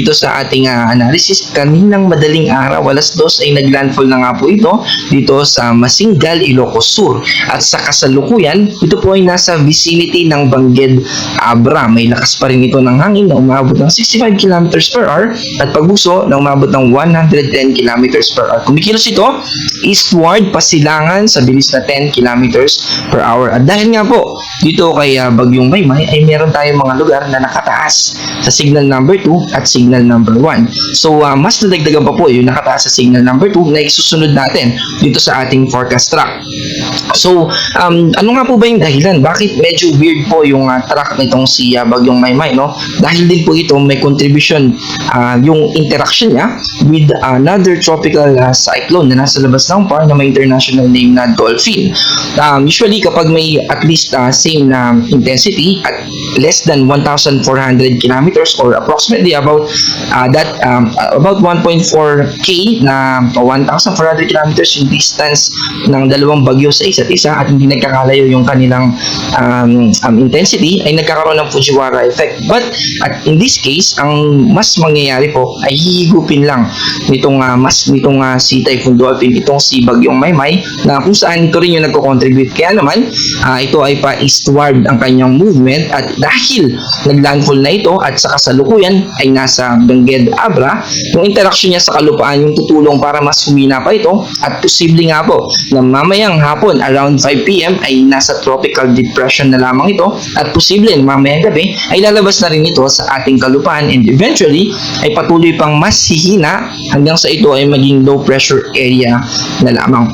Dito sa ating analysis, kaninang madaling araw, alas 2 ay naglandfall na nga po ito dito sa Masingal, Ilocos Sur. At sa kasalukuyan, ito po ay nasa vicinity ng Bangged, Abra. May lakas pa rin ito ng hangin na umabot ng 65 km per hour at pagbuso na umabot ng 110 km per hour. Kumikilos ito eastward pasilangan sa bilis na 10 km per hour. At dahil nga po dito kay Bagyong Maymay ay meron tayong mga lugar na nakataas sa signal number 2 at signal number 1. So, mas nadagdagan pa po yung nakataas sa signal number 2 na isusunod natin dito sa ating forecast track. So, ano nga po ba yung dahilan? Bakit medyo weird po yung track nitong si Bagyong Maymay, no? Dahil din po ito may contribution yung interaction niya with another tropical cyclone na nasa labas ng PAR na may international name na Dolphin. Usually, kapag may at least same na intensity at less than 1,400 kilometers or approximately about 1.4k na 1,400 kilometers yung distance ng dalawang bagyo sa isa't isa at hindi nagkakalayo yung kanilang intensity ay nagkakaroon ng Fujiwara effect. But in this case, ang mas mangyayari po ay hihigupin lang nitong si Typhoon Dolphin, itong si Bagyong Maymay, na kung saan ito rin yung nagko-contribute. Kaya naman, ito ay pa eastward ang kanyang movement at dahil naglandfall na ito at sa kasalukuyan ay nasa Bangged, Abra, yung interaction niya sa kalupaan yung tutulong para mas humina pa ito at posible nga po na mamayang hapon around 5 p.m. ay nasa tropical depression na lamang ito at posible na mamayang gabi ay lalabas na rin ito sa ating kalupaan and eventually ay patuloy pang mas hihina hanggang sa ito ay maging low pressure area na lamang.